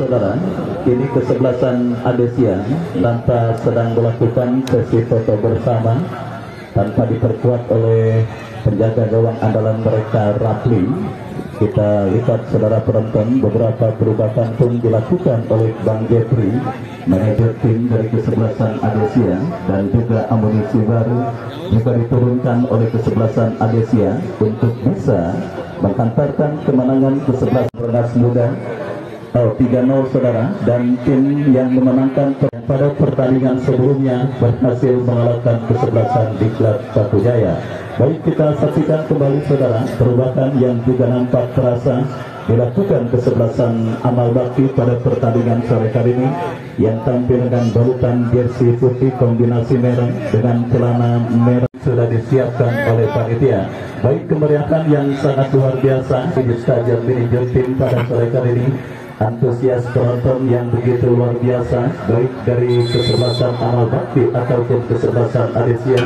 Saudara, kini kesebelasan Adesia tanpa sedang melakukan sesi foto bersama tanpa diperkuat oleh penjaga gawang andalan mereka Rapli. Kita lihat saudara penonton, beberapa perubahan pun dilakukan oleh Bang Jeffrey, manajer tim dari kesebelasan Adesia, dan juga amunisi baru juga diturunkan oleh kesebelasan Adesia untuk bisa menghantarkan kemenangan kesebelasan Bernas Muda 3-0 saudara, dan tim yang memenangkan pada pertandingan sebelumnya berhasil mengalahkan kesebelasan Diklat Batu Jaya. Baik, kita saksikan kembali saudara perubahan yang juga nampak terasa dilakukan kesebelasan Amal Bakti pada pertandingan sore kali ini, yang tampil dengan balutan jersey putih kombinasi merah dengan celana merah sudah disiapkan oleh panitia. Baik, kemeriahan yang sangat luar biasa di Stadion Manajer Tim pada sore kali ini. Antusias penonton yang begitu luar biasa, baik dari kesebelasan Amal Bakti ataupun kesebelasan Adesia.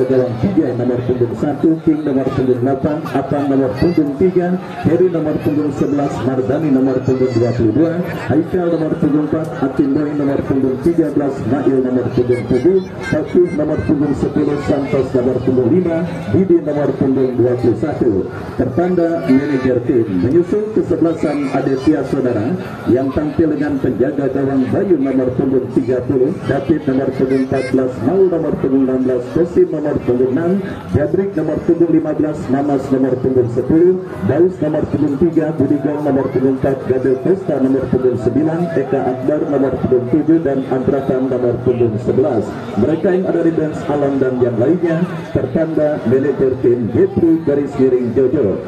Gawang 3 nomor punggung 1, King nomor punggung 8, Apang nomor punggung 3, Heri nomor punggung 11, Mardani nomor punggung 22, Haikal nomor punggung 4, Atimboy nomor punggung 13, Mail nomor punggung 7, Fakih nomor punggung 10, Santos nomor punggung 5, Didi nomor punggung 21. Tertanda manajer tim. Menyusul kesebelasan Adesia saudara, yang tampil dengan penjaga gawang Bayu nomor punggung 30, David nomor punggung 14, Maul nomor punggung 16, Kosim nomor punggung 6, Jabrik nomor punggung 15, Mamas nomor punggung 10, Daus nomor punggung 3, Budigong nomor punggung 4, Gadel Pesta nomor punggung 9, Eka Akbar nomor punggung 7, dan Andratan nomor punggung 11. Mereka yang ada di bench Alam dan yang lainnya tertanda manajer tim Jeffrey garis miring Jojo.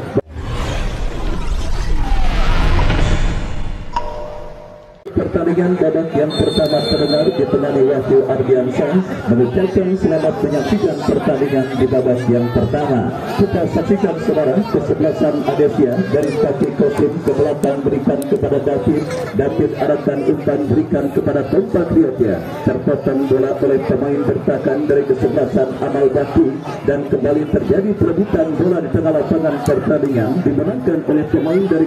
Pertandingan babak yang pertama terdengar ditemani Wahyu Ardiansyah mengucapkan selamat menyaksikan pertandingan di babak yang pertama. Kita saksikan saudara kesebelasan Adesia dari kaki Kosim ke belakang berikan kepada David arahkan umpan berikan kepada Tompak Riotya. Terpotong bola oleh pemain bertahan dari kesebelasan Amal Bakti, dan kembali terjadi perebutan bola di tengah lapangan. Pertandingan dimenangkan oleh pemain dari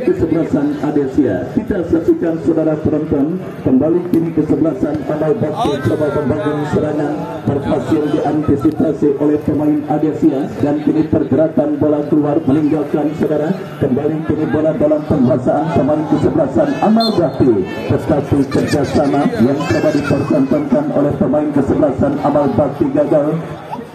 kesebelasan Adesia. Kita saksikan saudara penonton, kembali kini kesebelasan Amal Bakti coba membangun serangan, berhasil diantisipasi oleh pemain Adesia, dan kini pergerakan bola keluar meninggalkan saudara. Kembali kini bola dalam penguasaan pemain kesebelasan Amal Bakti, tetapi kerjasama yang coba dipertontonkan oleh pemain kesebelasan Amal Bakti gagal,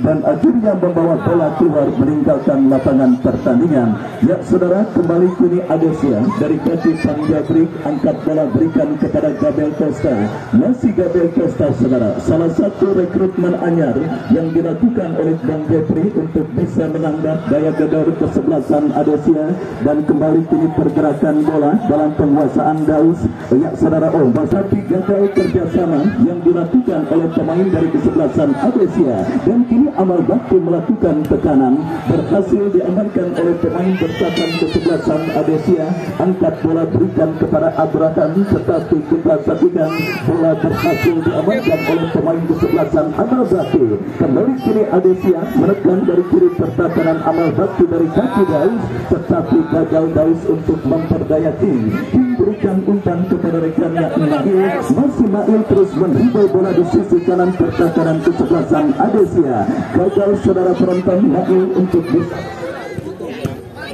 dan akhirnya membawa bola keluar meninggalkan lapangan pertandingan. Ya saudara, kembali kini Adesia dari kaki Sang Jabrik, angkat bola berikan kepada Gabel Costa. Masih Gabel Costa saudara, salah satu rekrutmen anyar yang dilakukan oleh Bang Jeffrey untuk bisa menambah daya gedor kesebelasan Adesia. Dan kembali kini pergerakan bola dalam penguasaan Daus. Ya saudara, tapi gagal kerjasama yang dilakukan oleh pemain dari kesebelasan Adesia, dan kini Amal Bakti melakukan tekanan, berhasil diamankan oleh pemain bertahan kesebelasan Adesia. Angkat bola berikan kepada Abraham, tetapi kita saksikan bola berhasil diamankan oleh pemain kesebelasan Amal Bakti. Kembali kini Adesia menekan dari kiri pertahanan Amal Bakti dari kaki Daus, tetapi gagal Daus untuk memperdaya tim. Berikan umpan kepada rekannya Mail. Masih Mail terus menghibur bola di sisi kanan pertahanan kesebelasan Adesia. Gagal saudara penonton Mail untuk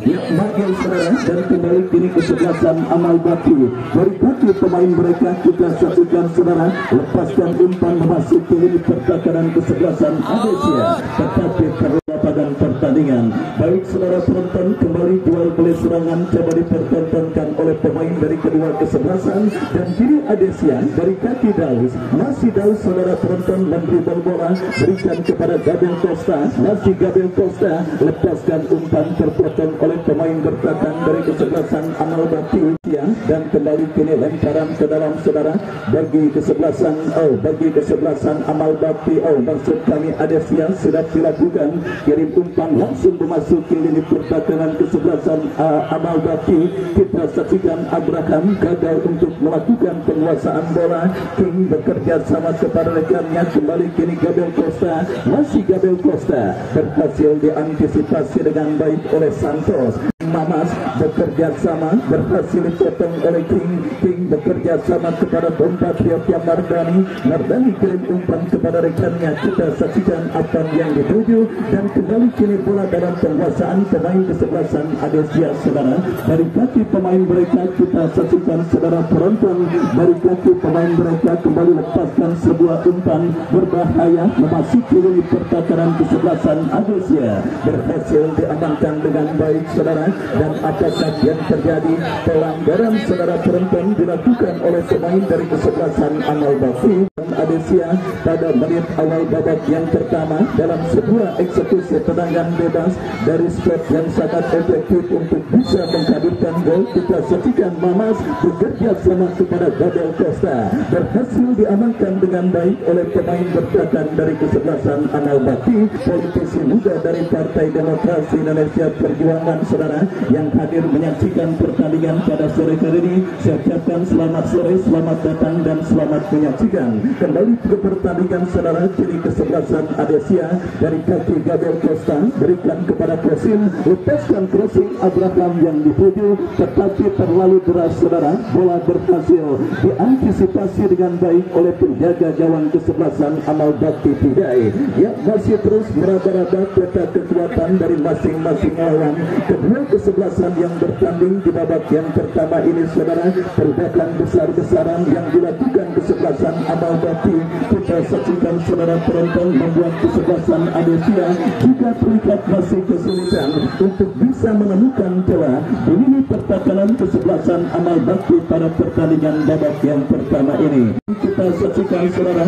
Mail saudara, dan kembali kini kesebelasan Amal Bakti dari kaki pemain mereka. Kita saksikan saudara, lepaskan umpan memasuki lini pertahanan kesebelasan Adesia, tetapi lapangan pertandingan. Baik saudara penonton, kembali kembali jual beli serangan coba dipertontonkan oleh pemain dari kedua kesebelasan, dan kini Adesia dari kaki Daus, masih Daus saudara penonton mendribble bola, berikan kepada Gabriel Costa, masih Gabriel Costa, lepaskan umpan terpotong oleh pemain bertahan dari kesebelasan Amal Bakti, dan kembali kini lemparan ke dalam saudara bagi kesebelasan Amal Bakti, maksud kami Adesia sudah dilakukan, kirim umpan langsung memasuki lini pertahanan kesebelasan Amal Bakti. Kita saksikan Abraham gagal untuk melakukan penguasaan bola. King bekerja sama kepada rekannya, kembali kini Gabriel Costa, masih Gabriel Costa berhasil diantisipasi dengan baik oleh Santos. Mamas bekerja sama, berhasil dipotong oleh King. King bekerja sama kepada Bomba Triopia Mardani. Mardani kirim umpan kepada rekannya. Kita saksikan apa yang dituju, dan kembali kini bola dalam penguasaan pemain kesebelasan Adesia saudara. Dari kaki pemain mereka kita saksikan saudara penonton, dari kaki pemain mereka kembali lepaskan sebuah umpan berbahaya memasuki lini pertahanan kesebelasan Adesia, berhasil diamankan dengan baik saudara. Dan apakah yang terjadi? Pelanggaran saudara penonton dilakukan oleh pemain dari kesebelasan Amal Bakti Adesia pada menit awal babak yang pertama dalam sebuah eksekusi tendangan bebas dari spot yang sangat efektif untuk bisa menghadirkan gol. Kita saksikan Mamas bekerja sama kepada Gabriel Costa, berhasil diamankan dengan baik oleh pemain bertahan dari kesebelasan Amal Bakti, politisi muda dari Partai Demokrasi Indonesia Perjuangan saudara yang hadir menyaksikan pertandingan pada sore hari ini. Saya ucapkan selamat sore, selamat datang, dan selamat menyaksikan kembali ke pertandingan saudara. Kini kesebelasan Adesia dari kaki Gabriel Costa berikan kepada crossing, lepaskan crossing Abraham yang dituju, tetapi terlalu deras saudara. Bola berhasil diantisipasi dengan baik oleh penjaga gawang kesebelasan Amal Bakti Tidai yang masih terus meraba-raba peta kekuatan dari masing-masing lawan. Kedua kesebelasan yang bertanding di babak yang pertama ini saudara, perubahan besar-besaran yang dilakukan kesebelasan Amal Bakti kita saksikan saudara penonton membuat kesebelasan Adesia juga terlihat masih kesulitan untuk bisa menemukan celah di lini pertahanan kesebelasan Amal Bakti pada pertandingan babak yang pertama ini. Kita saksikan saudara,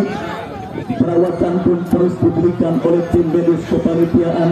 perawatan pun terus diberikan oleh tim medis kepanitiaan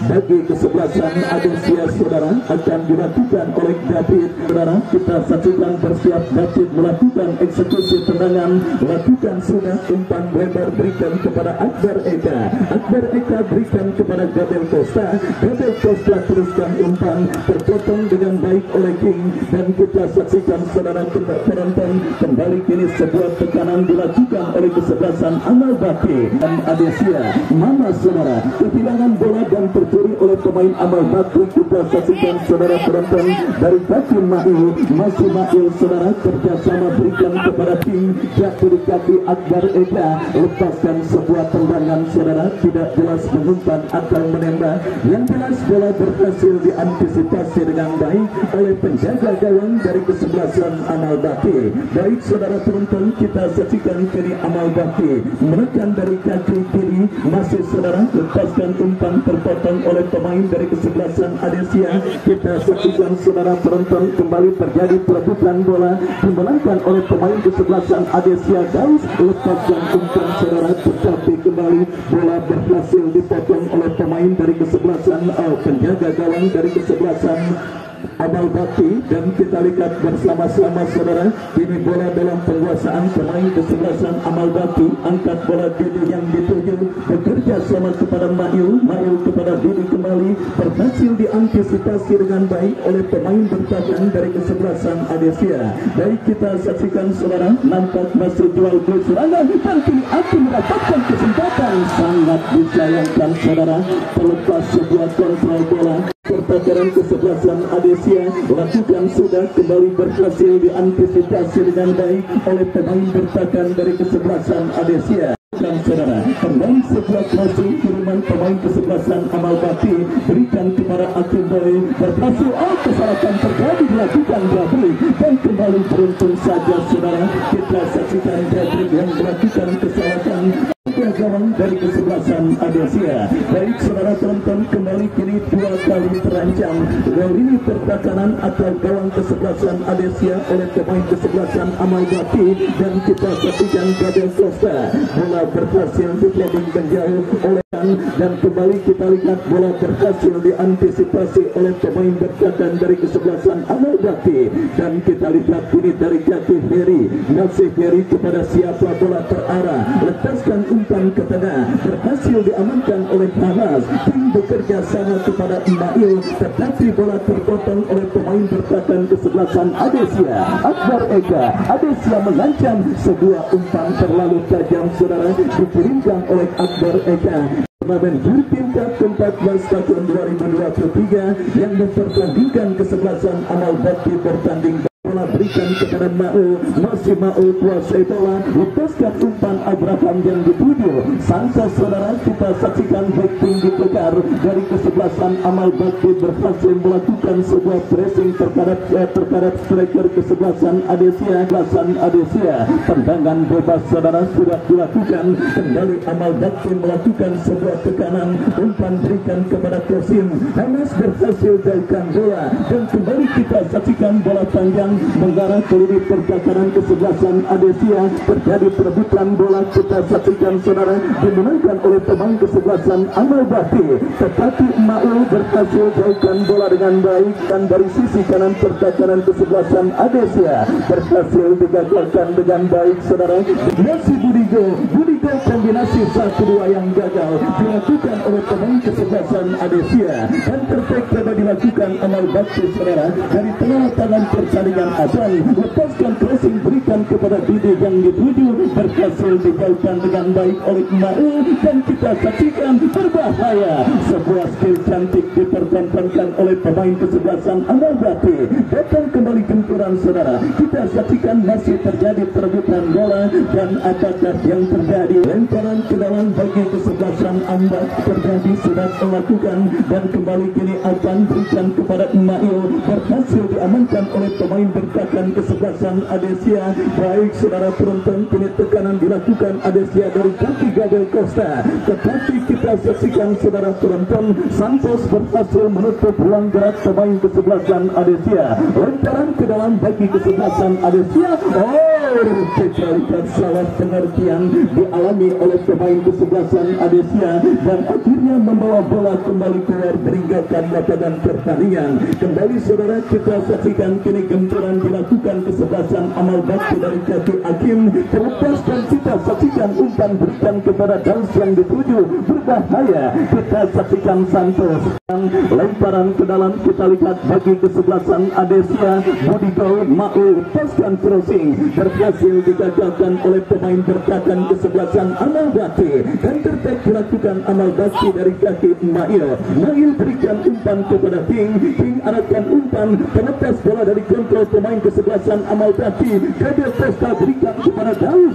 bagi kesebelasan Adesia saudara, akan dilakukan oleh David saudara. Kita saksikan bersiap David melakukan eksekusi tendangan, lakukan sudah umpan lebar berikan kepada Akbar Eka. Akbar Eka berikan kepada Gabriel Costa. Gabriel Costa teruskan umpan terpotong dengan baik oleh King, dan kita saksikan saudara penonton kembali kini sebuah tekanan dilakukan oleh kesebelasan Amal Bakti dan Adesia. Mama saudara kehilangan bola dan tercuri oleh pemain Amal Bakti. Kita saksikan saudara penonton dari kaki Mail, masih Mail saudara kerjasama berikan kepada King, jatuh di kaki Akbar Eka, lepaskan sebuah tendangan saudara, tidak jelas mengumpan atau menembak. Yang jelas bola berhasil diantisipasi dengan baik oleh penjaga gawang dari kesebelasan Amal Bakti. Baik saudara penonton, kita saksikan kini Amal Bakti menekan dari kaki kiri, masih saudara lepaskan umpan terpotong oleh pemain dari kesebelasan Adesia. Kita saksikan saudara penonton kembali terjadi perebutan bola dimenangkan oleh pemain kesebelasan Adesia. Daus lepaskan umpan saudara, tetapi kembali bola berhasil dipotong oleh pemain dari kesebelasan penjaga gawang dari kesebelasan Amal Bakti. Dan kita lihat bersama-sama saudara, ini bola dalam penguasaan pemain kesebelasan Amal Bakti. Angkat bola Didi yang dituju, bekerja sama kepada Mail, Mail kepada Didi kembali, berhasil diantisipasi dengan baik oleh pemain bertahan dari kesebelasan Adesia. Baik kita saksikan saudara, nampak masih jual gol serangan, dan kini akan mendapatkan kesempatan. Sangat disayangkan saudara, terlepas sebuah kontrol bola. Pertahanan kesebelasan Adesia lakukan sudah kembali berhasil diantisipasi dengan baik oleh pemain bertahan dari kesebelasan Adesia. Dan saudara, kembali sebuah crossing kiriman pemain kesebelasan Amal Bakti berikan kepada Akim Boy, berhasil kesalahan terjadi dilakukan Bradley, dan kembali beruntung saja saudara, kita saksikan Bradley yang melakukan kesalahan gawang dari kesebelasan Adesia. Baik saudara tonton, kembali kini dua kali terancam luar lini pertahanan atau gawang kesebelasan Adesia oleh pemain kesebelasan Amal Baki, dan kita saksikan Gabriel Costa bola berhasil diplodingkan jauh oleh dan kembali kita lihat bola berhasil diantisipasi oleh pemain bertahan dari kesebelasan Amal Baki, dan kita lihat ini dari kaki Ferry, masih Ferry kepada siapa bola terarah, lepaskan umpan ke tengah, berhasil diamankan oleh Hanas, tim bekerja sama kepada Ismail, tetapi bola terpotong oleh pemain bertahan kesebelasan Adesia Akbar Eka. Adesia mengancam sebuah umpan terlalu tajam saudara, dikirimkan oleh Akbar Eka. Turnamen juri tingkat ke-14 tahun 2023 yang mempertandingkan kesebelasan Amal Baki bertanding bola berikan kepada Ma'u, masih Ma'u kuasai bola, lepaskan umpan Abraham yang dituju Sansa saudara. Kita saksikan back tinggi tekar dari kesebelasan Amal Baki berhasil melakukan sebuah pressing terhadap striker kesebelasan Adesia. Tendangan bebas saudara sudah dilakukan, kembali Amal Baki melakukan sebuah tekanan, umpan berikan kepada Kosim, Hanas berhasil jauhkan bola, dan kembali kita saksikan bola panjang mengarah ke lini pertahanan kesebelasan Adesia. Terjadi perebutan bola, kita saksikan saudara, dimenangkan oleh pemain kesebelasan Amal Baki, tetapi Ma'ul berhasil jauhkan bola dengan baik, dan dari sisi kanan pertahanan kesebelasan Adesia berhasil digagalkan dengan baik saudara. Masih Budigo kombinasi 1-2 yang gagal dilakukan oleh pemain kesebelasan Adesia, dan terbaik dapat dilakukan Amal Baki saudara. Dari tengah tangan pertandingan Hasan, lepaskan pressing berikan kepada Didi yang dituju, berhasil dijauhkan dengan baik oleh Ma'ul, dan kita saksikan berbahaya, sebuah skill cantik dipertontonkan oleh pemain kesebelasan Amal Baki. Datang kembali gempuran saudara, kita saksikan masih terjadi perebutan bola, dan apakah yang terjadi? Lemparan ke dalam bagi kesebelasan Amal terjadi sudah melakukan, dan kembali kini akan berikan kepada Ismail, berhasil diamankan oleh pemain bertahan kesebelasan Adesia. Baik saudara penonton, kini tekanan dilakukan Adesia dari kaki Gabriel Costa, tetapi kita saksikan saudara penonton, Santos berhasil menutup ruang gerak pemain kesebelasan Adesia. Lemparan ke dalam bagi kesebelasan Adesia. Kita lihat salah pengertian dialami oleh pemain kesebelasan Adesia, dan akhirnya membawa bola kembali keluar meninggalkan lapangan pertandingan. Kembali saudara, kita saksikan kini gempuran dilakukan kesebelasan Amal Baki dari kaki Hakim terlepas, dan kita saksikan umpan berikan kepada Daus yang dituju berbahaya. Kita saksikan Santos lemparan ke dalam, kita lihat bagi kesebelasan Adesia, Budigo Ma'ul lepaskan crossing, berhasil digagalkan oleh pemain bertahan kesebelasan Amal Baki, dan terbaik dilakukan Amal Baki dari kaki Ismail berikan umpan kepada King arahkan umpan, terlepas bola dari kontrol pemain kesebelasan Amal Baki. Gabriel Costa berikan kepada Daus,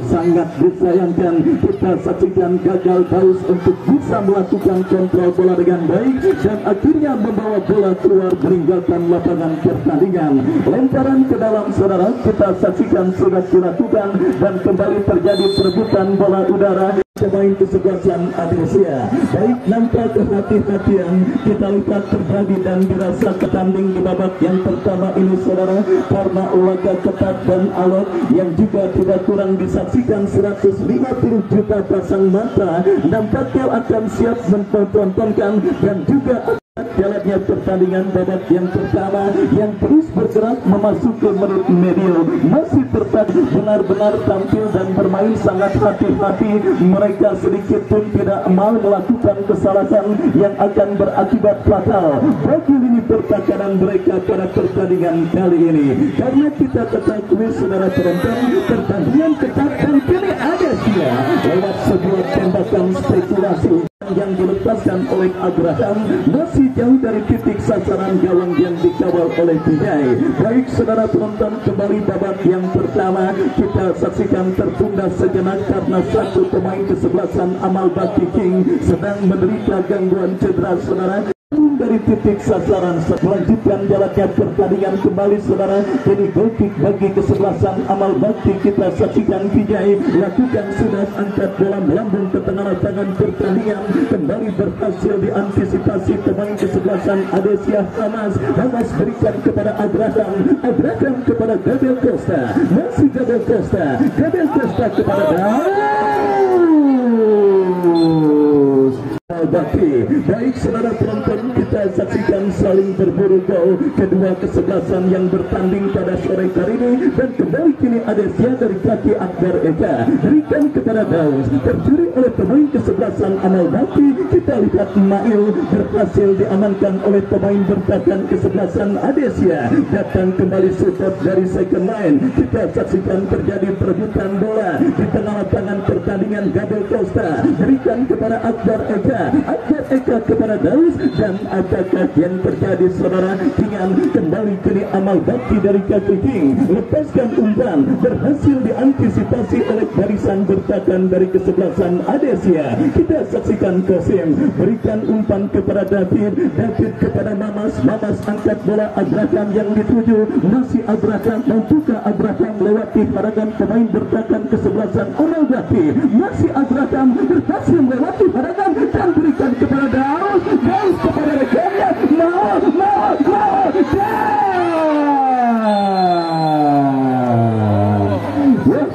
sangat disayangkan, kita saksikan gagal Daus untuk bisa melakukan kontrol bola dengan baik, dan akhirnya membawa bola keluar meninggalkan lapangan pertandingan. Lemparan ke dalam saudara, kita saksikan sudah dilakukan, dan kembali terjadi perebutan bola udara pemain kesebelasan Adesia. Baik, nampak kehati-hatian kita lihat terjadi dan dirasa ketanding di babak yang pertama ini saudara, karena laga ketat dan alot yang juga tidak kurang disaksikan 150 juta pasang mata nampaknya akan siap mempertontonkan, dan juga jalannya pertandingan babak yang pertama yang terus bergerak memasuki menit medio. Masih tertadi benar-benar tampil dan bermain sangat hati-hati. Mereka sedikit pun tidak mau melakukan kesalahan yang akan berakibat fatal bagi lini pertahanan mereka pada pertandingan kali ini. Karena kita ketahui saudara penonton, pertandingan ketat dan kini Adesia lewat sebuah tembakan spekulasi yang dilepaskan oleh Abraham masih jauh dari titik sasaran gawang yang dikawal oleh Pinjai. Baik saudara penonton, kembali babak yang pertama kita saksikan tertunda sejenak karena satu pemain kesebelasan Amal Baki King sedang menderita gangguan cedera saudara. menjauh dari titik sasaran. Melanjutkan jalannya pertandingan kembali saudara. Ini goal kick bagi kesebelasan Amal Bakti. Kita saksikan Vijay lakukan sudah angkat bola melambung ke tengah lapangan pertandingan. Kembali berhasil diantisipasi pemain kesebelasan Adesia Hamas. Hamas berikan kepada Abraham. Abraham kepada Gabriel Costa. Masih Gabriel Costa. Gabriel Costa kepada Daus. Bakti. Baik saudara penonton, kita saksikan saling berburu gol kedua kesebelasan yang bertanding pada sore hari ini. Dan kembali kini Adesia dari kaki Akbar Eka berikan kepada Daus, tercuri oleh pemain kesebelasan Amal Bakti. Kita lihat Mail berhasil diamankan oleh pemain bertahan kesebelasan Adesia. Datang kembali support dari second line. Kita saksikan terjadi perebutan bola di tengah lapangan pertandingan. Gabriel Costa berikan kepada Akbar Eka. Akbar Eka kepada Daus. Dan apakah yang terjadi saudara? Dengan kembali kini Amal Bakti dari kaki King lepaskan umpan, berhasil diantisipasi oleh barisan bertahan dari kesebelasan Adesia. Kita saksikan Kosim berikan umpan kepada David. David kepada Mamas. Mamas angkat bola. Abraham yang dituju. Masih Abraham. Mampukah Abraham lewati parangan pemain bertahan kesebelasan Amal Bakti? Masih Abraham berhasil melewati parangan dan berikan kepada Daus. Daus kepada rekannya.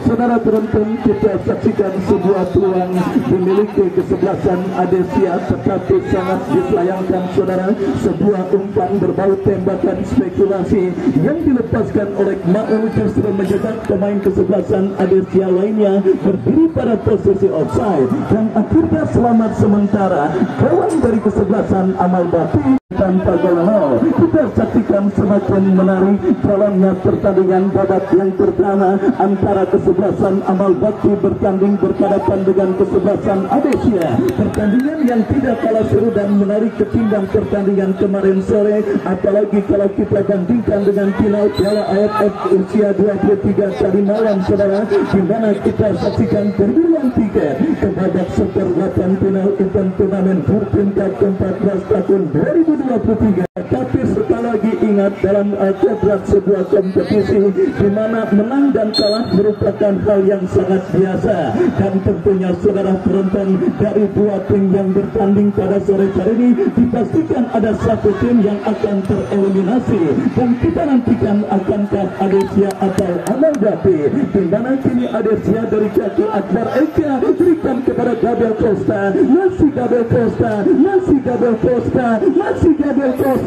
Saudara penonton, kita saksikan sebuah peluang dimiliki kesebelasan Adesia, tetapi sangat disayangkan saudara, sebuah umpan berbau tembakan spekulasi yang dilepaskan oleh Maul justru menjebak pemain kesebelasan Adesia lainnya berdiri pada posisi offside. Dan akhirnya selamat sementara kawan dari kesebelasan Amal Bakti tanpa gol. Kita saksikan semakin menarik jalannya pertandingan babak yang pertama antara kesebelasan Amal Bakti bertanding berhadapan dengan kesebelasan Adesia. Pertandingan yang tidak kalah seru dan menarik ketimbang pertandingan kemarin sore, apalagi kalau kita bandingkan dengan final Piala AFF usia 23 tadi malam saudara, di mana kita saksikan perburuan tiket ke babak seperempat final event turnamen Burkina Cup ke-14 tahun 2023. Tapi sekali lagi ingat, dalam kodrat sebuah kompetisi di mana menang dan kalah merupakan hal yang sangat biasa. Dan tentunya saudara penonton, dari dua tim yang bertanding pada sore hari ini dipastikan ada satu tim yang akan tereliminasi. Dan kita nantikan akankah Adesia atau Amal Bakti, di mana kini Adesia dari kaki Akbar Eka berikan kepada Gabriel Costa. Masih Gabriel Costa. Masih Gabriel Costa. Masih Gabriel Costa.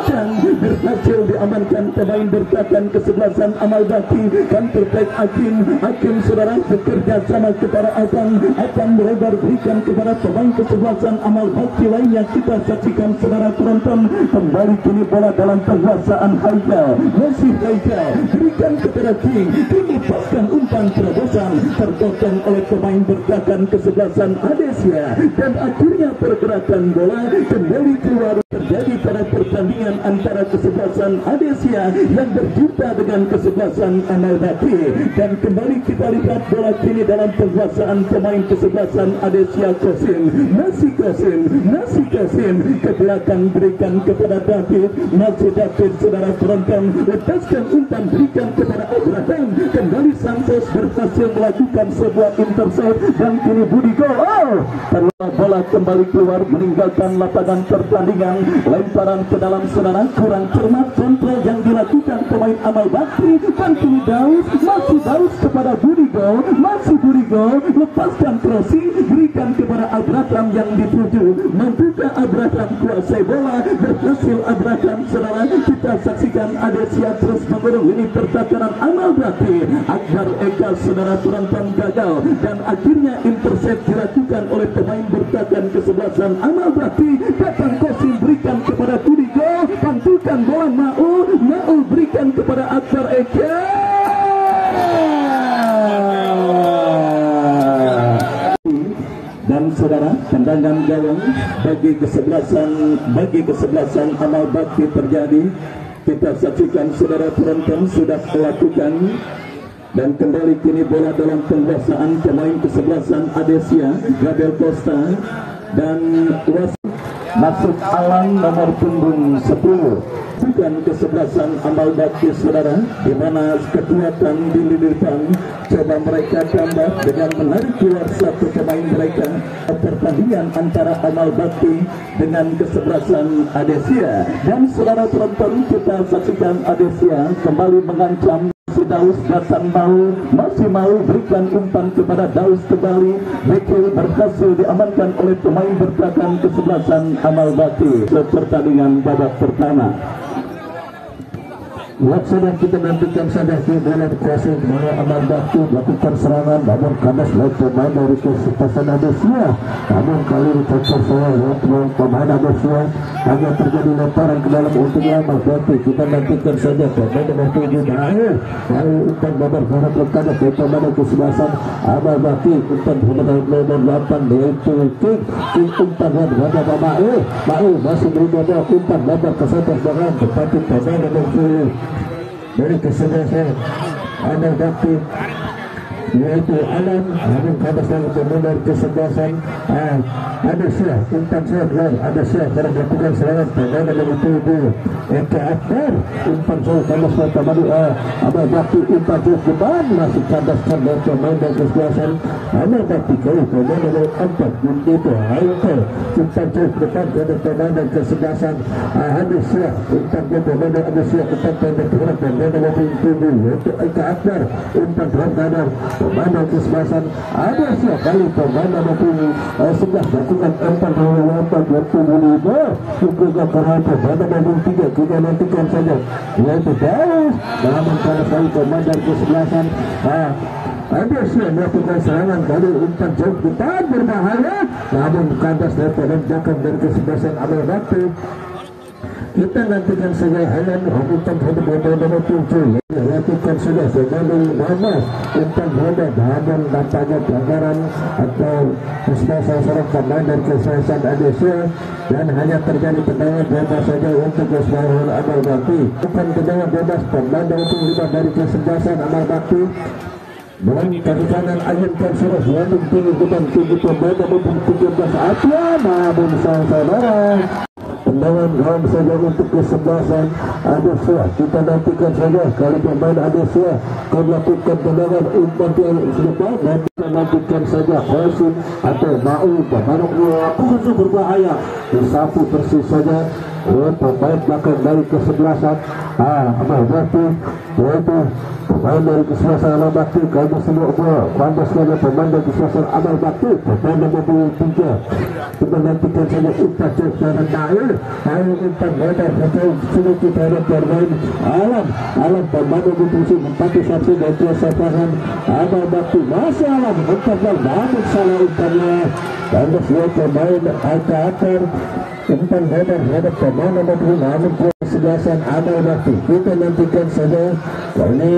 Dan berhasil diamankan pemain bertahan kesebelasan Amal Bakti. Kan terbaik Hakim saudara bekerja sama kepada akan melebar berikan kepada pemain kesebelasan Amal Bakti lainnya. Kita saksikan saudara penonton, kembali kini bola dalam penguasaan Haikal. Masih Haikal berikan kepada King. King lepaskan umpan terobosan, terpotong oleh pemain bertahan kesebelasan Adesia. Dan akhirnya pergerakan bola kembali keluar. Terjadi pada pertandingan antara kesebelasan Adesia yang berjumpa dengan kesebelasan Amal Bakti. Dan kembali kita lihat bola kini dalam penguasaan pemain kesebelasan Adesia. Kosim. Masih Kosim ke belakang berikan kepada David. Masih David saudara penonton, lepaskan umpan berikan kepada Abraham. Kembali Santos berhasil melakukan sebuah intercept dan kini Budi gol. Bola kembali keluar meninggalkan lapangan pertandingan. Lemparan ke dalam saudara, kurang cermat kontrol yang dilakukan pemain Amal Bakti. Dan kini Daus, masih Daus kepada Budi gol. Masih Budi gol, lepaskan crossing berikan kepada Abraham yang dituju. Mampukah Abraham kuasai bola? Berhasil Abraham saudara. Kita saksikan Adesia terus mengurung ini pertahanan Amal Bakti. Akbar Eka saudara penonton gagal dan akhirnya intercept dilakukan oleh pemain bertahan kesebelasan Amal Bakti. Datang Kosim berikan kepada Budi gol. Pantukan bola Maul berikan kepada Akbar Eka. Dan saudara, tendangan gawang bagi kesebelasan Amal Bakti terjadi. Kita saksikan saudara penonton sudah melakukan. Dan kembali kini bola dalam penguasaan pemain kesebelasan Adesia, Gabriel Costa dan wasit masuk Alang nomor punggung 10. Bukan kesebelasan Amal Bakti saudara, di mana kekuatan di lini depan coba mereka tambah dengan menarik keluar satu pemain mereka. Pertandingan antara Amal Bakti dengan kesebelasan Adesia, dan saudara penonton kita saksikan Adesia kembali mengancam. Si Daus datang masih mau berikan umpan kepada Daus kembali. Bekil berhasil diamankan oleh pemain bertahan kesebelasan Amal Bakti. Pertandingan babak pertama. Buat saja kita nantikan saja dalam kuasa bahwa Amal Bakti melakukan serangan, namun kandas lewat pemain dari kesebelasan Adesia. Namun kali ini cocok saya lewat pemain Adesia hanya terjadi lemparan ke dalam untuk Amal Bakti. Kita nantikan saja pemain nomor 7 lalu umpan nomor kandas dari pemain kesebelasan Amal Bakti. Umpan nomor 8 yaitu King umpan nomor Ma'u masih beri umpan nomor ke-11 dengan tetapi pemain nomor 10 dari kesebelasan Amal Bakti yaitu Alam, namun kandas dalam pemain kesebelasan Adesia. Umpan saya Adesia sedang melakukan serangan pemain nomor 7 Eka Akbar. Umpan saya kandas dalam Amal Bakti. Umpan saya depan masih kandas dalam pemain kesebelasan Amal Bakti. Kali pemain nomor 4 itu Ayote. Umpan saya depan dari pemain kesebelasan Adesia. Umpan saya pemain Adesia. Umpan saya pemain nomor 7 yaitu Eka Akbar. Umpan terhadap pemain kesebelasan Adesia. Kali pemain nomor 11 lakukan umpan lompat 25 juga karena pemain nomor 3 kita nantikan saja yaitu Daus. Namun kandas kali pemain dari kesebelasan Adesia melakukan serangan kali umpan jauh depan berbahaya, namun kandas dari pemain belakang dari kesebelasan Amal Bakti. Kita nantikan saja Halan umpan terhadap nomor 7 lakukan sudah sebagai Muhammad umpan terhadap namun nampaknya pelanggaran atau kesebelasan seorang pemain dari kesebelasan Adesia dan hanya terjadi tendangan bebas saja untuk kesebelasan Amal Bakti. Umpan tendangan bebas pemain nomor 5 dari kesebelasan Amal Bakti. Dengan kaki kanan ayunkan sudah landing tinggi depan tinggi pemain nomor 13 Atia, namun saudara tendangan gawang saja untuk kesebelasan Adesia. Kita nantikan saja kali pemain Adesia akan melakukan tendangan umpan depan dan kita nantikan saja Khosim atau Ma'u pemain khusus berbahaya disapu persis saja pemain belakang dari kesebelasan Amal Bakti yaitu pemain dari kesebelasan Amal Bakti. Kami semua kandas saja pemain dari kesebelasan Amal Bakti pemain nomor 3. Kita nantikan saja umpan dan Nail umpan lebar atau sudah kita ada bermain Alam pemain nomor 7 empati satu dan kesebelasan Amal Bakti masih Alam umpan namun salah umpannya kandas lihat pemain Akar umpan lebar terhadap pemain nomor 2 namun kesebelasan Amal Bakti. Kita nantikan saja kali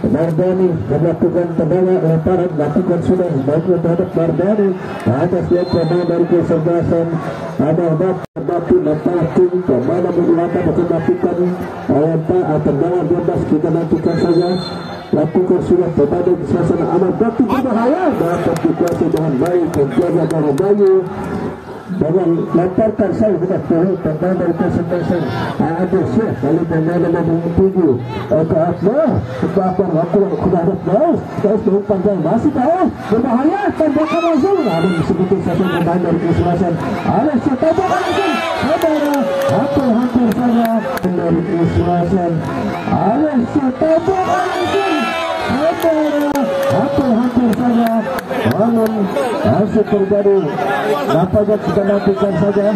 Mardani melakukan tendangan lemparan lakukan sudah bagus terhadap Mardani atas lihat pemain dari kesebelasan Amal Bakti lemparin pemain nomor 8 akan melakukan tendangan bebas. Kita nantikan saja lakukan sudah pemain dari kesebelasan Amal Bakti berbahaya dapat dikuasai dengan baik penjaga Garo Bayu dengan lemparkan saya sudah perlu pemain dari kesebelasan Adesia kali pemain nomor 7 Eka Akbar lakukan kepada Daus umpan masih tahu berbahaya tembakan langsung namun disebutkan satu pemain dari kesebelasan Adesia tembakan langsung saudara hampir saja dari kesebelasan Adesia tembakan langsung saudara hampir saja namun masih terjadi nampaknya kita nantikan saja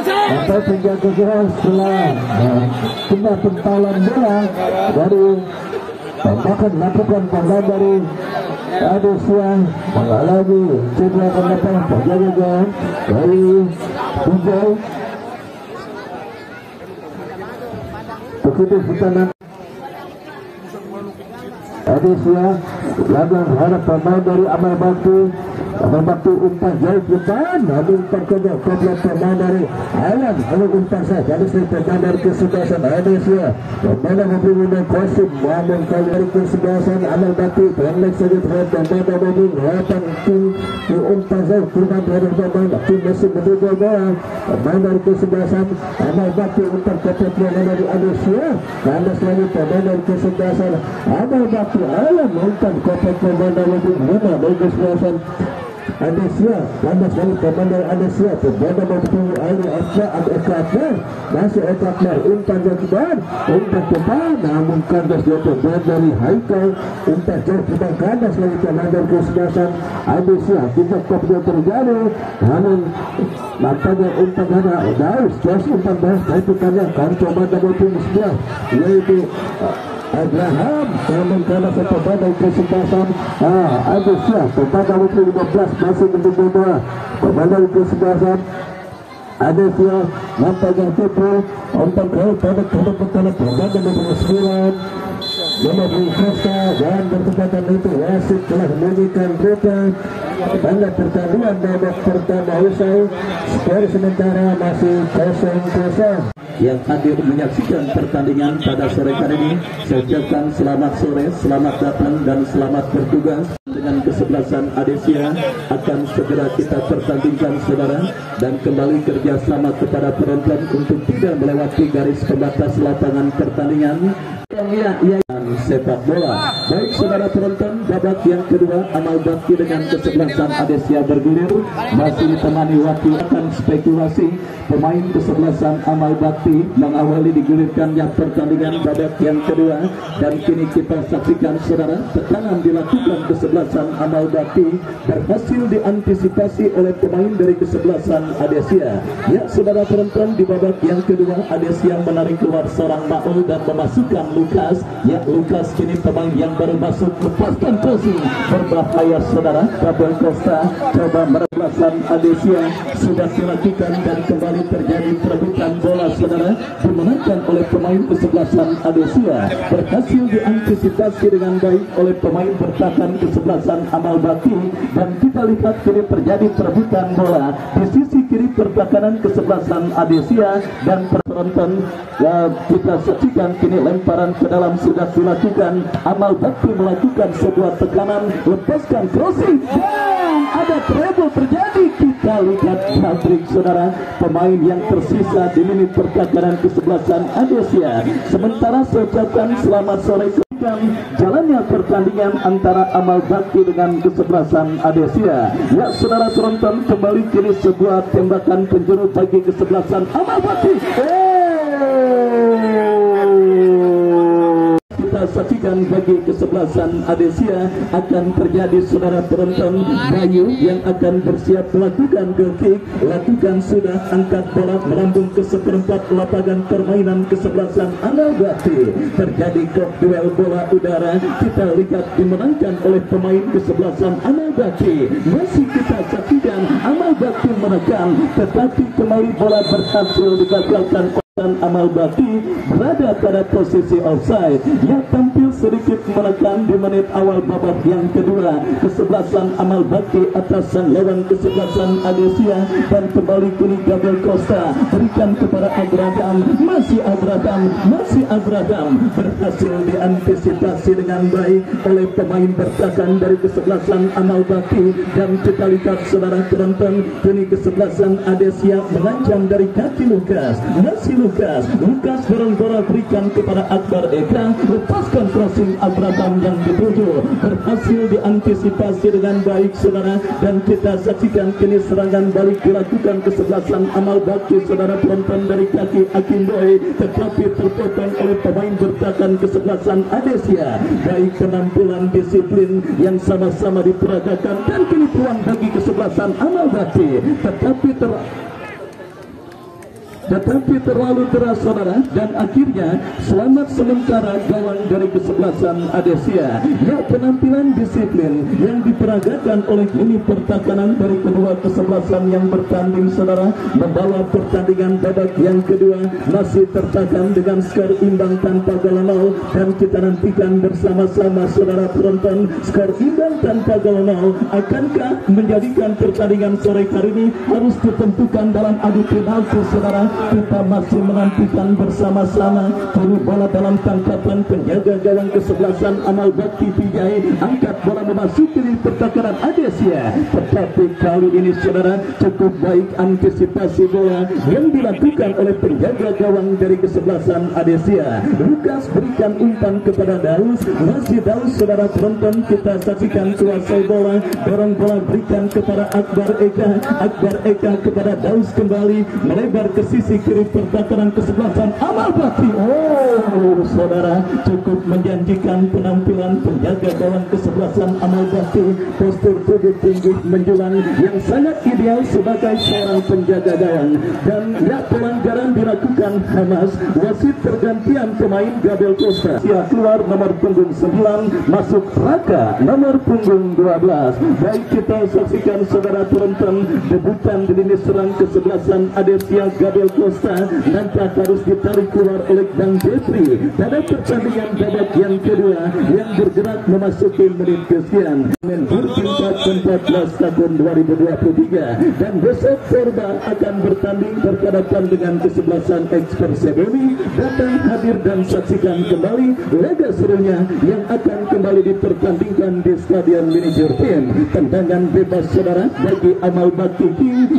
sampai penjaga gawang setelah kena pentalan bola dari bahkan lakukan pemain dari Adesia mengalami cedera kenapa penjaga gawang dari Hijau. Begitu kita Adesia lagu harap pemain dari Amal Bakti Waktu umpan jauh depan, namun terkena koplo pemain dari Alan, lalu umpan saya dari pemain dari kesebelasan Indonesia. Pemain mempunyai kostum, namun kali dari kesebelasan Amal Bakti pendek saja terhadap pemain mobil 8 tim di umpan jauh kurang dari pemain tim masih menduga bola. Pemain dari kesebelasan Amal Bakti umpan koplo pemain dari Indonesia. Kandas lagi pemain dari kesebelasan Amal Bakti Alan umpan koplo pemain dari mobil 5 dari kesebelasan Indonesia. Kandas lagi pemain dari Indonesia. Pemain mobil Ali Akbar masih Akbar umpan jauh umpan depan, namun kandas dia pemain dari Haikal umpan jauh depan. Kandas lagi pemain dari kesebelasan Indonesia. Tidak koplo terjadi, namun nampaknya umpan ada Daus umpan Daus itu karena kan coba double tim sebelah yaitu Abraham, namun karena pemain dari kesebelasan Indonesia pemain double tim 15 masih menunggu bola. Pemain dari kesebelasan Indonesia nampaknya Tipro umpan kau pada pemain nomor 9 nomor Costa dan bertepatan itu wasit telah memberikan rupa tanda pertandingan babak pertama usai. Skor sementara masih 0-0. Yang hadir menyaksikan pertandingan pada sore hari ini, saya ucapkan selamat sore, selamat datang dan selamat bertugas. Dengan kesebelasan Adesia akan segera kita pertandingkan saudara, dan kembali kerjasama kepada penonton untuk tidak melewati garis pembatas lapangan pertandingan sepak bola. Baik saudara penonton, babak yang kedua Amal Bakti dengan kesebelasan Adesia bergulir masih ditemani waktu akan spekulasi. Pemain kesebelasan Amal Bakti mengawali digulirkannya pertandingan babak yang kedua, dan kini kita saksikan saudara tekanan dilakukan kesebelasan Amal Bakti berhasil diantisipasi oleh pemain dari kesebelasan Adesia. Ya saudara penonton, di babak yang kedua Adesia menarik keluar seorang Maul dan memasukkan Lukas. Ya Lukas kini pemain yang baru masuk lepaskan posisi berbahaya saudara. Kabel Costa coba merebaskan Adesia sudah dilakukan dan kembali terjadi perebutan bola saudara, dimenangkan oleh pemain kesebelasan Adesia. Berhasil diantisipasi dengan baik oleh pemain bertahan kesebelasan Amal Bakti, dan kita lihat kini terjadi perebutan bola di sisi kiri pertahanan kesebelasan Adesia. Dan penonton ya, kita saksikan kini lemparan ke dalam sudah dilakukan. Amal Bakti melakukan sebuah tekanan, lepaskan crossing dan ada treble terjadi. Kita lihat hat-trick saudara, pemain yang tersisa di menit pertahanan kesebelasan Adesia. Sementara saya ucapkan selamat sore jalannya pertandingan antara Amal Bakti dengan kesebelasan Adesia. Ya saudara penonton, kembali kini sebuah tembakan penjuru bagi kesebelasan Amal Bakti. Kita saksikan bagi kesebelasan Adesia akan terjadi saudara penonton. Bayu yang akan bersiap melakukan goal kick, lakukan sudah, angkat bola melambung ke seperempat lapangan permainan kesebelasan Amal Bakti. Terjadi kok duel bola udara, kita lihat dimenangkan oleh pemain kesebelasan Amal Bakti. Masih kita saksikan Amal Bakti menekan, tetapi kembali bola berhasil digagalkan. Amal Bakti berada pada posisi offside. Yang tampil sedikit menekan di menit awal babak yang kedua. Kesebelasan Amal Bakti atas sang lawan kesebelasan Adesia, dan kembali kini Gabriel Costa berikan kepada Abraham. Masih Abraham berhasil diantisipasi dengan baik oleh pemain bertahan dari kesebelasan Amal Bakti, dan kita lihat saudara penonton kini kesebelasan Adesia mengancam dari kaki Lukas. Masih Lukas bola berikan kepada Akbar Eka, lepaskan crossing Abraham yang dituju, berhasil diantisipasi dengan baik saudara, dan kita saksikan kini serangan balik dilakukan kesebelasan Amal Bakti saudara penonton dari kaki Akimboy, tetapi terpotong oleh pemain bertahan kesebelasan Adesia. Baik penampilan disiplin yang sama-sama diperagakan, dan kini peluang bagi kesebelasan Amal Bakti, tetapi tetapi terlalu deras saudara, dan akhirnya selamat sementara gawang dari kesebelasan Adesia. Ya, penampilan disiplin yang diperagakan oleh unit pertahanan dari kedua kesebelasan yang bertanding saudara, membawa pertandingan babak yang kedua masih tertahan dengan skor imbang tanpa gol nol, dan kita nantikan bersama-sama saudara penonton, skor imbang tanpa gol nol akankah menjadikan pertandingan sore hari ini harus ditentukan dalam adu penalti saudara. Kita masih menantikan bersama-sama. Kini bola dalam tangkapan penjaga gawang kesebelasan Amal Bakti Vijay, angkat bola memasuki di pertahanan Adesia, tetapi kali ini saudara cukup baik antisipasi bola yang dilakukan oleh penjaga gawang dari kesebelasan Adesia. Lukas berikan umpan kepada Daus, masih Daus saudara penonton, kita saksikan kuasai bola, dorong bola berikan kepada Akbar Eka kepada Daus, kembali melebar ke sisi kiri pertahanan kesebelasan Amal Bakti. Oh saudara, cukup menjanjikan penampilan penjaga gawang kesebelasan Amal Bakti, postur tubuh tinggi menjulang yang sangat ideal sebagai seorang penjaga gawang. Dan ya, pelanggaran dilakukan Hamas, wasit pergantian pemain Gabriel Costa, ya keluar nomor punggung 9, masuk Raka nomor punggung 12. Baik, kita saksikan saudara penonton, debutan di lini serang kesebelasan Adesia Gabriel Costa nampak harus ditarik keluar oleh Bang Jeffrey pada pertandingan babak yang kedua yang bergerak memasuki menit kesekian. Bertingkat 14 tahun 2023, dan besok Korba akan bertanding berhadapan dengan kesebelasan Perseboni. Datang hadir dan saksikan kembali laga serunya yang akan kembali dipertandingkan di Stadion Manager Team. Tendangan bebas saudara bagi Amal Bakti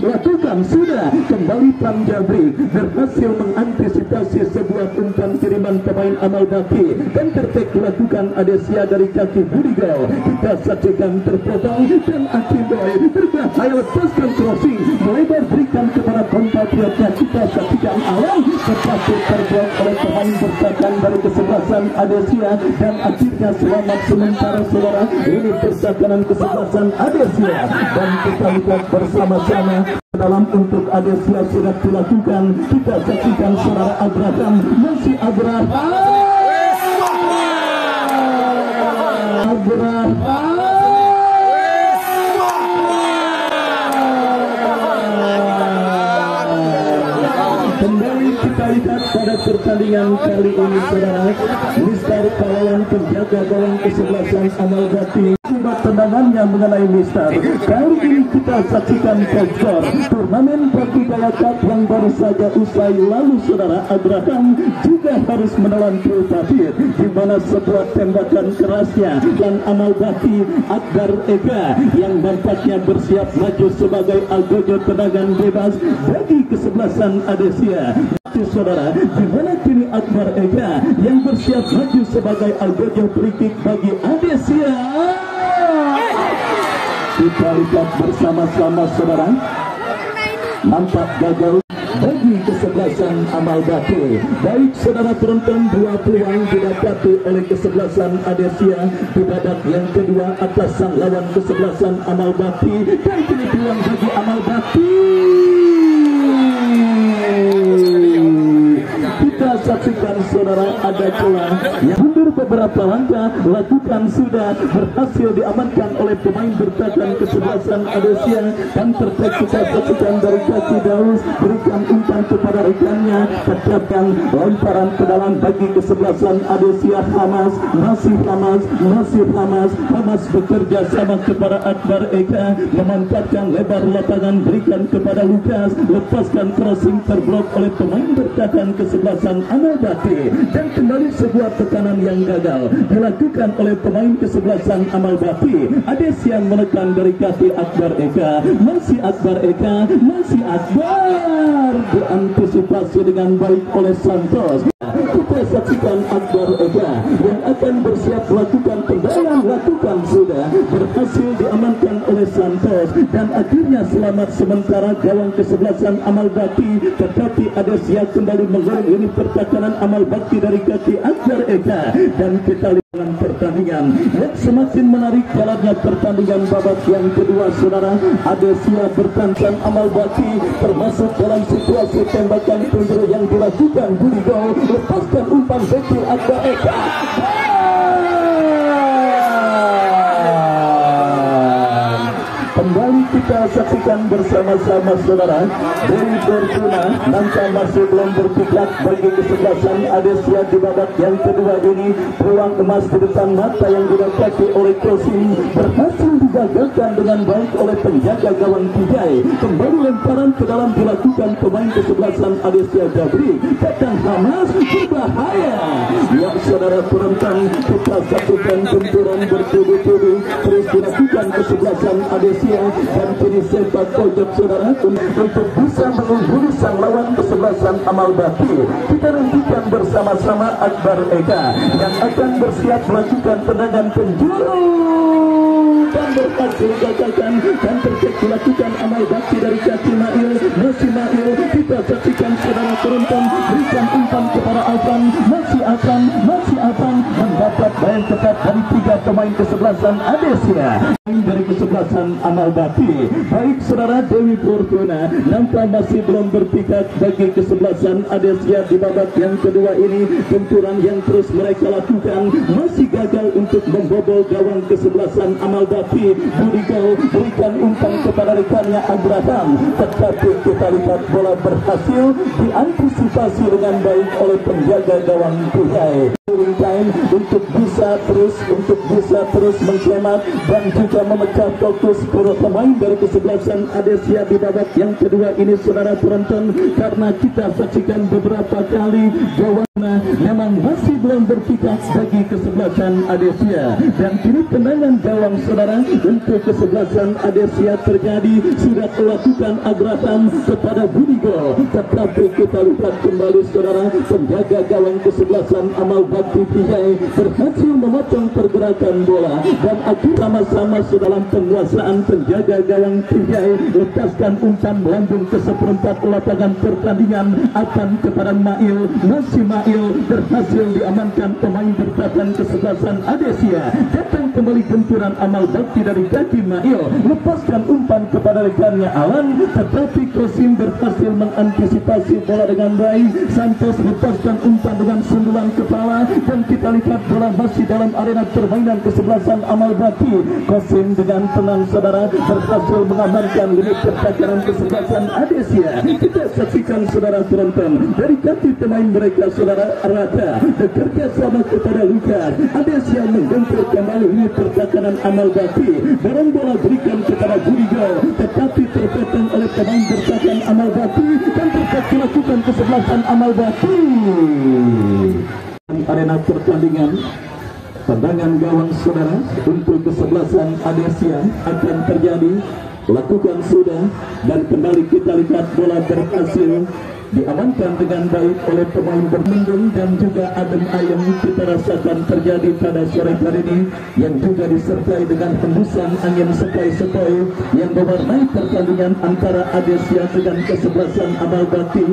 lakukan sudah, kembali Pam Jabri berhasil mengantisipasi sebuah umpan kiriman pemain Amal Bakti, dan tertek dilakukan Adesia dari kaki Budigal. Kita saksikan terpotong dan Akiboy berbahaya lepaskan crossing, melebar berikan kepada kompatriotnya. Kita saksikan awal tetapi terbuang oleh pemain bertahan dari kesebelasan Adesia, dan akhirnya selamat sementara saudara ini pertahanan kesebelasan Adesia. Dan kita lihat bersama-sama dalam untuk Adesia sudah dilakukan. Kita saksikan saudara Abraham, masih Abraham kembali kita lihat pada pertandingan kali ini saudara, Mister kawan penjaga gawang kesebelasan Amal Bakti tendangannya mengenai Mister. Kali ini kita saksikan skor turnamen Bakti Jaya Cup yang baru saja usai lalu saudara. Abraham juga harus menelan Pulpapir di mana sebuah tembakan kerasnya dan Amal Bakti Akbar Eka yang nampaknya bersiap maju sebagai algojo tendangan bebas bagi kesebelasan Adesia. Saudara, di mana kini Akbar Eka yang bersiap maju sebagai algojo free kick bagi Adesia. Kita lihat bersama-sama saudara, nampak gagal bagi kesebelasan Amal Bakti. Baik saudara penonton, dua peluang didapati oleh kesebelasan Adesia di babak yang kedua atas sang lawan kesebelasan Amal Bakti, dan kini peluang bagi Amal Bakti. Kita saksikan saudara, ada celah yang mundur beberapa langkah, lakukan sudah berhasil diamankan oleh pemain bertahan kesebelasan Adesia, dan tertek kita saksikan dari kaki Daus berikan umpan kepada rekannya, terapkan lemparan ke dalam bagi kesebelasan Adesia. Hamas bekerja sama kepada Akbar Eka, memanfaatkan lebar lapangan berikan kepada Lukas, lepaskan crossing terblok oleh pemain bertahan kesebelasan Amal Bakti, dan kembali sebuah tekanan yang gagal dilakukan oleh pemain kesebelasan Amal Bakti. Adesia menekan dari kaki Akbar Eka, masih Akbar diantisipasi dengan baik oleh Santos. Kita saksikan Akbar Eka yang akan bersiap melakukan tendangan, lakukan sudah berhasil diamankan oleh Santos, dan akhirnya selamat sementara gawang kesebelasan Amal Bakti. Tetapi ada siap kembali menggoreng ini pertahanan Amal Bakti dari kaki Akbar Eka, dan kita lihat pertandingan yang semakin menarik jalannya pertandingan babak yang kedua, saudara. Ada siap bertantang Amal Bakti termasuk dalam situasi tembakan penjuru yang dilakukan Budi Gol, lepaskan umpan kecil Akbar Eka. Kembali kita saksikan bersama-sama, saudara. Dewi Fortuna nampak masih belum berkiblat bagi kesebelasan Adesia di babak yang kedua ini. Peluang emas di depan mata yang didapati oleh Kosim berhasil digagalkan dengan baik oleh penjaga gawang Kijai. Kembali lemparan ke dalam dilakukan pemain kesebelasan Adesia Jabri. Datang Hamas berbahaya. Ya saudara penonton, kita saksikan benturan bertubi-tubi terus dilakukan kesebelasan Adesia, dan kini sepak pojok saudara untuk bisa mengungguli sang lawan kesebelasan Amal Bakti. Kita nantikan bersama-sama Akbar Eka yang akan bersiap melakukan tendangan penjuru, dan berhasil digagalkan dan tercek dilakukan Amal Bakti dari kaki Mail. Masih Mail, kita saksikan saudara penonton, berikan umpan kepada Afan, masih Afan mendapat bayan ketat dari tiga pemain kesebelasan Adesia dari kesebelasan Amal Bakti. Baik saudara, Dewi Fortuna nampak masih belum berpikat bagi kesebelasan Adesia di babak yang kedua ini. Benturan yang terus mereka lakukan masih gagal untuk membobol gawang kesebelasan Amal Bakti. Budi Gol berikan umpan kepada rekannya Abraham, tetapi kita lihat bola berhasil diantisipasi dengan baik oleh penjaga gawang Kijai. Time untuk bisa terus menghemat dan juga memecah fokus para pemain dari kesebelasan Adesia di babak yang kedua ini, saudara penonton, karena kita saksikan beberapa kali gawang memang masih belum berpikat bagi kesebelasan Adesia, dan kini tendangan gawang saudara untuk kesebelasan Adesia terjadi. Sudah melakukan Abraham kepada Budi Gol, tetapi kita lihat kembali saudara, penjaga gawang kesebelasan Amal Bakti Kijai berhasil memotong pergerakan bola, dan akhir sama-sama dalam penguasaan penjaga gawang Kijai. Lepaskan umpan melambung ke seperempat lapangan pertandingan akan kepada Mail. Masih Mail berhasil diamankan pemain bertahan kesebelasan Adesia. Datang kembali benturan Amal Bakti dari kaki Mail, lepaskan umpan kepada rekannya Alan, tetapi Kosim berhasil mengantisipasi bola dengan baik. Santos lepaskan umpan dengan sundulan kepala, dan kita lihat bola masih dalam arena permainan kesebelasan Amal Bakti. Kosim dengan tenang saudara berhasil mengamankan limit pertahanan kesebelasan Adesia. Kita saksikan saudara penonton, dari kaki pemain mereka saudara rata bekerja sama kepada Lukas. Adesia menggentar kembali limit pertahanan Amal Bakti. Barang bola berikan kepada Budi Gol, tetapi terpotong oleh pemain bertahan Amal Bakti, dan terpaksa dilakukan kesebelasan Amal Bakti. Arena pertandingan, tendangan gawang saudara untuk kesebelasan Adesia akan terjadi, lakukan sudah, dan kembali kita lihat bola berhasil diamankan dengan baik oleh pemain bermendung dan juga adem ayem kita rasakan terjadi pada sore hari ini, yang juga disertai dengan hembusan angin sepoi-sepoi yang mewarnai pertandingan antara Adesia dengan kesebelasan Amal Bakti.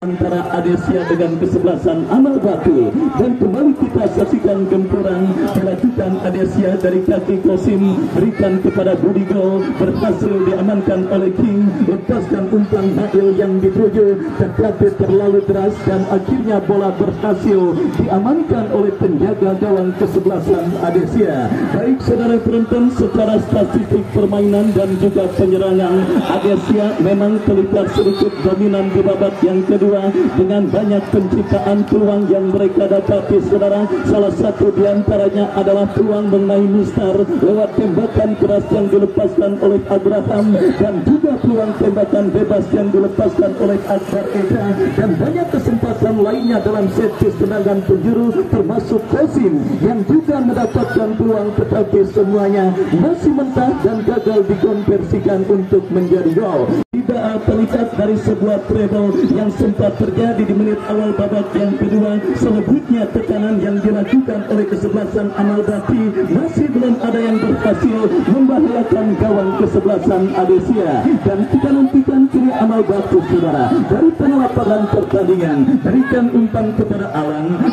Antara Adesia dengan kesebelasan Amal Bakti, dan kembali kita saksikan gempuran dilakukan Adesia dari kaki Kosim, berikan kepada Budi Gol, berhasil diamankan oleh King. Lepaskan umpan Mail yang dituju, tetapi terlalu deras, dan akhirnya bola berhasil diamankan oleh penjaga gawang kesebelasan Adesia. Baik saudara penonton, secara statistik permainan dan juga penyerangan, Adesia memang terlihat sedikit dominan di babak yang kedua dengan banyak penciptaan peluang yang mereka dapati saudara. Salah satu diantaranya adalah peluang mengenai Mistar lewat tembakan keras yang dilepaskan oleh Abraham, dan juga peluang tembakan bebas yang dilepaskan oleh Akbar Eka, dan banyak kesempatan lainnya dalam set piece tendangan penjuru, termasuk Kosim yang juga mendapatkan peluang, tetapi semuanya masih mentah dan gagal dikonversikan untuk menjadi gol. Tidak terlihat dari sebuah treble yang sempat sempat terjadi di menit awal babak yang kedua. Selanjutnya tekanan yang dilakukan oleh kesebelasan Amal Bakti masih belum ada yang berhasil membahayakan gawang kesebelasan Adesia. Dan kita nantikan kini Amal Bakti saudara dari tengah lapangan pertandingan berikan umpan kepada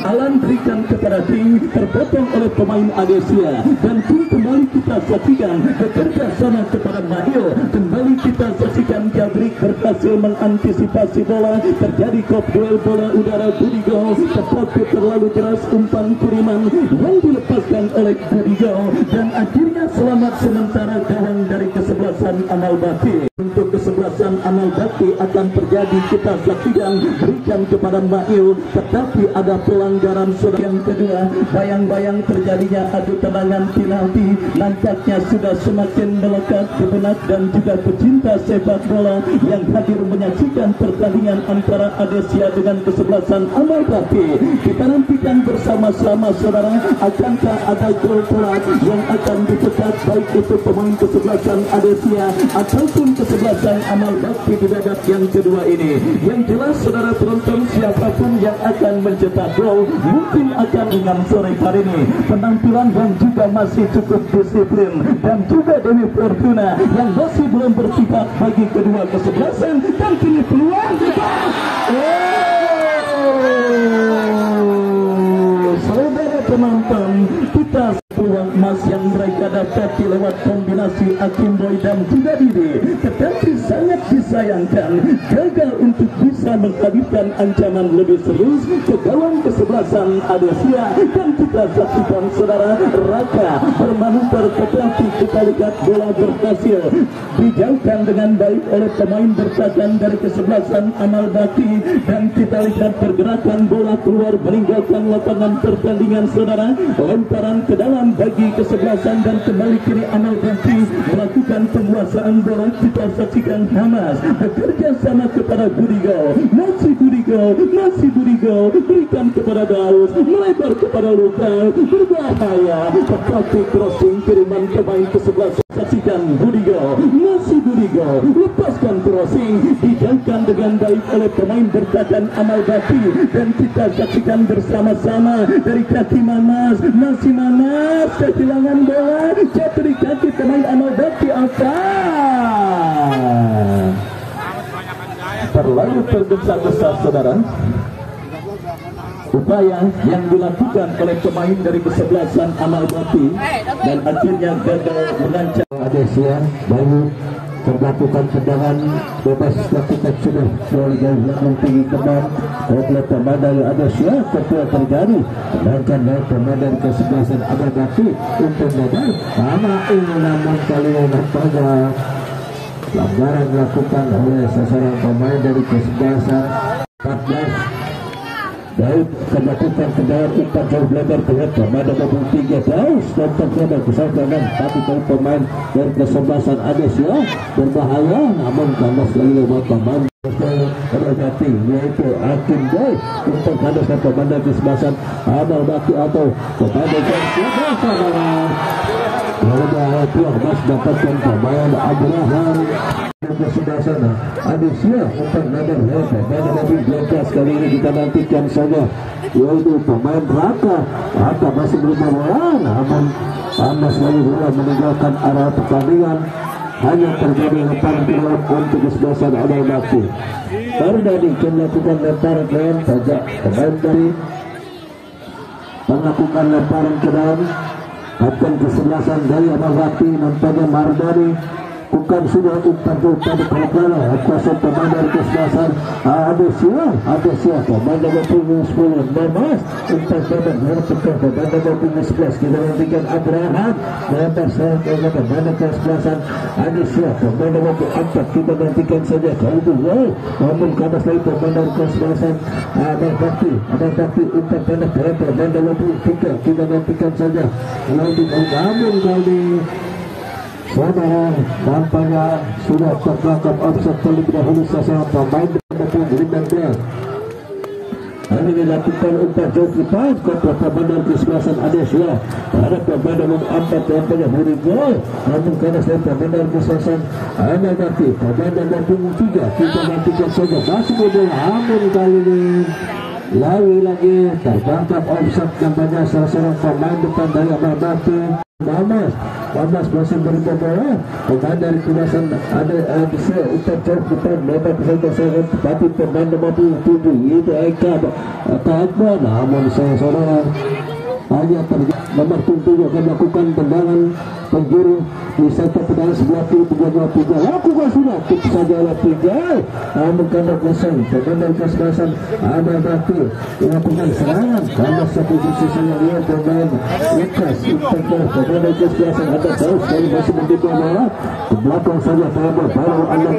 Alan berikan kepada Ting, terpotong oleh pemain Adesia, dan Ting kembali kita saksikan bekerja sama kepada Mahil. Kembali kita saksikan Jabrik berhasil mengantisipasi bola, terjadi kop duel bola udara Budigo, tetapi terlalu keras umpan kiriman yang dilepaskan oleh Budigo, dan akhirnya selamat sementara gawang dari kesebelasan Amal Bakti. Untuk kesebelasan Amal Bakti akan terjadi kita saksikan berikan kepada Mahil, tetapi ada pelanggaran yang kedua. Bayang-bayang terjadinya adu tendangan penalti nampaknya sudah semakin melekat di benak dan juga pecinta sepak bola yang hadir menyaksikan pertandingan antara Adesia dengan kesebelasan Amal Bakti. Kita nantikan bersama-sama saudara, akankah ada gol telat yang akan dicetak baik itu pemain kesebelasan Adesia ataupun kesebelasan Amal Bakti di babak yang kedua ini. Yang jelas saudara penonton, siapapun yang akan mencetak gol mungkin akan dengan sore hari ini penampilan yang juga masih cukup disiplin, dan juga Dewi Fortuna yang masih belum berpihak bagi kedua kesebelasan, dan kini peluang saudara penonton, kita peluang emas yang mereka dapati lewat kombinasi Akim Boy dan juga Didi, tetapi sangat disayangkan gagal untuk bisa menghadirkan ancaman lebih serius ke gawang kesebelasan Adesia. Dan kita saksikan saudara Raka bermanuver, tetapi kita lihat bola berhasil dijauhkan dengan baik oleh pemain bertahan dari kesebelasan Amal Bakti, dan kita lihat pergerakan bola keluar meninggalkan lapangan pertandingan saudara, lemparan ke dalam bagi kesebelasan, dan kembali kini Amal Bakti melakukan penguasaan bola. Kita saksikan Hamas bekerja sama kepada Budigo, masih Budigo berikan kepada Daus, melebar kepada Luka, berbahaya, tetapi crossing kiriman pemain kesebelasan. Saksikan Budigo, masih Budigo lepaskan crossing, dijauhkan dengan baik oleh pemain bertahan Amal Bakti, dan kita saksikan bersama-sama dari kaki Mamas, masih Mamas kehilangan bola, jatuh di kaki pemain Amal Bakti. Terlalu tergesa-gesa saudara upaya yang dilakukan oleh pemain dari kesebelasan Amal Bakti, dan akhirnya gagal mengancam Adesia. Baru terlakukan tendangan bebas, lakukan sudah dari belakang tinggi kembang oleh pemain dari Adesia. Ketua terjadi sedangkan dari pemain dari kesebelasan Amal Bakti untuk medal sama ini, namun kali nampaknya pelanggaran dilakukan oleh seseorang pemain dari kesebelasan 14. Daud melakukan kendaraan umpan jauh lebar terhadap pemain nomor 3 Daus, dan terkena kesalahan, tapi kalau pemain dari kesebelasan Adesia berbahaya, namun kandas lagi lewat pemain berhati, yaitu Akim Boy untuk kandas dan pemain dari kesebelasan Amal Bakti atau pemain dari kesebelasan Tuang Mas dapatkan pemain Abraham ke sebelah sana. Adesia umpan nomor 12 kali ini kita nantikan saja, yaitu pemain Raka masih belum bola, namun Amas lagi bola meninggalkan arah pertandingan. Hanya terjadi lemparan keluar untuk kesebelasan Amal Bakti. Baru tadi melakukan lemparan lain saja, pemain dari melakukan lemparan ke dalam. Kapten kesebelasan dari Amal Bakti nampaknya Mardani bukan sudah umpan pada pelakana kuasa pemain dari kesebelasan Adesia pemain nomor 10 Memas umpan pada pemain nomor 11. Kita nantikan Abraham melempar sayang ke pemain dari kesebelasan Adesia pemain nomor 4. Kita nantikan saja kalau itu namun ke atas lagi pemain dari kesebelasan Amal Bakti umpan pada pemain nomor 3. Kita nantikan saja namun kali saudara nampaknya sudah tertangkap offset terlebih dahulu sasaran pemain nomor 15. Ini dilakukan umpan jauh ke depan kontra permainan kesebelasan Adesia. Ada permainan empat yang beri gol. Namun karena saya permainan kesebelasan Amal Bakti. Permainan nomor 3 kita nantikan saja. Masih bodoh. Namun kali ini lagi tertangkap offside nampaknya salah seorang pemain depan dari Amal Bakti. Mamas masih berikan bola. Pemain dari Kudasan ada bisa umpan jauh depan lebar kesempatan tapi pemain nomor 7 itu Eka Akbar. Namun saudara hanya terjadi nomor 7 akan melakukan tendangan penjuru di sektor pedang sebelah kiri 3-2-3 lakukan sudah tip saja oleh 3 namun karena kosong pemain kesebelasan Amal Bakti melakukan serangan karena satu sisinya dia pemain Lukas pemain kesebelasan ada jauh sekali masih mendukung bola ke belakang saja baru Alam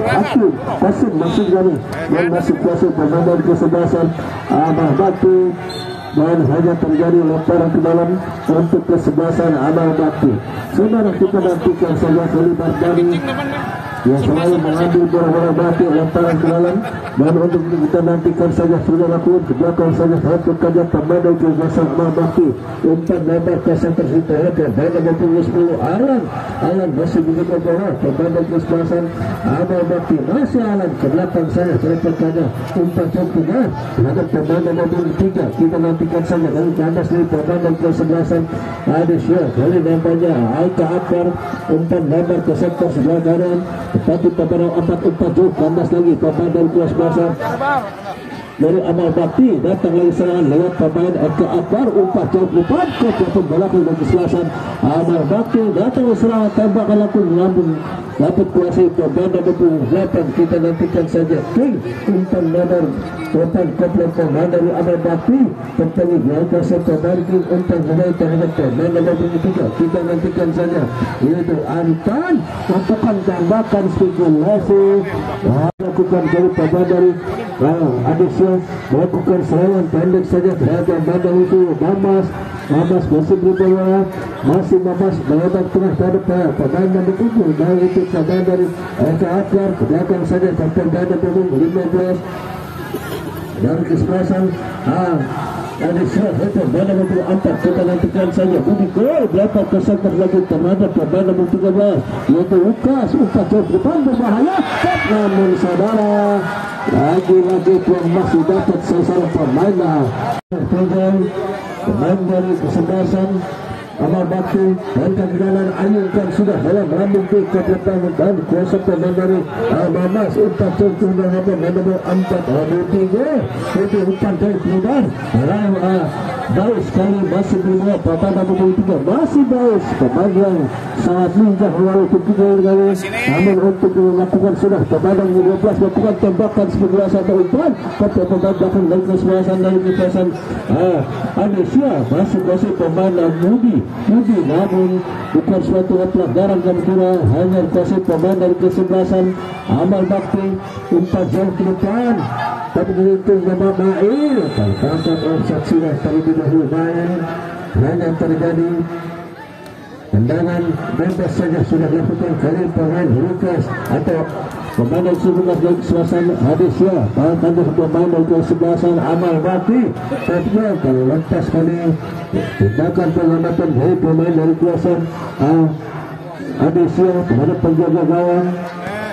Kasim masih dari yang masih kuasa pemain kesebelasan Amal Bakti dan hanya terjadi lemparan ke dalam untuk kesebelasan Amal Bakti. Saudara kita nantikan saja Khalifah dari yang selalu mengambil bola-bola Bakti lemparan ke dalam dan untuk kita nantikan saja sudah lakukan ke belakang saja satu kerja pemain dari kesebelasan Amal Bakti umpan lebar ke center situ dan nomor 10 Alan masih begitu bola pemain dari kesebelasan Amal Bakti masih Alan ke belakang saja terlepas umpan cukup terhadap pemain nomor 3 kita nantikan saja dari kandas dari pemain dari kesebelasan Adesia kali nampaknya Aika Akbar umpan lebar ke sektor sebelah kanan tetapi pemain 4 jauh kandas lagi pemain dari kesebelasan dari Amal Bakti datang lagi serangan lewat pemain Eka Akbar umpan jauh depan ke pelapon belakang dari kesebelasan Amal Bakti datang serangan tembakan lakukan lambung dapat kuasai pemain nomor 8 kita nantikan saja King umpan lebar umpan komplek pemain dari Amal Bakti terpilih yang kuasa pemain King umpan kembali terhadap pemain nomor 3 kita nantikan saja yaitu Anton lakukan tembakan spekulasi lakukan dari pemain dari Adesia melakukan serangan pendek saja terhadap bandar itu Mamas masih berbola masih Mamas melebar tengah terhadap pemain nomor 7 dan itu pemain dari Eka Akbar ke belakang saja sampai bandar nomor 15 dari kesebelasan Adesia itu bandar nomor 4 kita nantikan saja Budi gol belakang ke center lagi terhadap pemain nomor 13 yaitu Lukas umpan jauh depan berbahaya namun saudara lagi-lagi pun masih dapat sasaran pemain dari kesebelasan Amal Bakti dan kegiatan ayunkan sudah dalam melambung ke belakang dan kuasa pemain dari Mamas umpan cukup dengan pemain nomor 4 itu umpan dari keluar baik sekali masih berbola pemain nomor 3 masih baik pemain yang sangat lincah walaupun kali namun untuk melakukan sudah pemain nomor 12 melakukan tembakan sebelah satu umpan ke pemain belakang dari kesebelasan dari kesebelasan Adesia masih pemain Budi namun bukan suatu pelanggaran kira hanya kuasa pemain dari kesebelasan Amal Bakti umpan jauh ke depan tapi itu Bapak Mail tertangkap offside sudah terlebih dahulu main hanya terjadi tendangan bebas saja sudah dilakukan kali pemain Lukas atau pemain dari sebelah dari kesebelasan Adesia tanda pemain dari kesebelasan Amal Bakti tapi kalau lepas kali tindakan pengamatan dari pemain dari kesebelasan Adesia terhadap penjaga gawang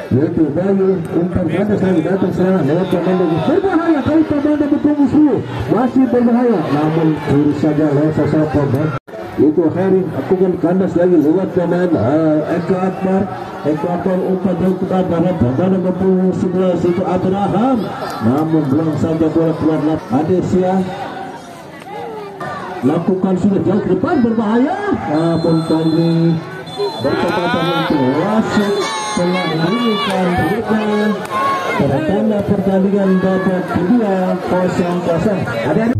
yaitu Bayu umpan kandas lagi datang serangan lewat pemain dari berbahaya kali pemain dari musuh masih berbahaya namun kiri saja lewat sasar pemain itu Heri lakukan kandas lagi lewat pemain Eka Akbar umpan jauh ke barat pemain nomor 11 itu Abraham namun belum saja bola keluar Adesia lakukan sudah jauh ke depan berbahaya namun kali berkepatan untuk wasit telah memberikan berita pertanda pertandingan babak kedua 0-0.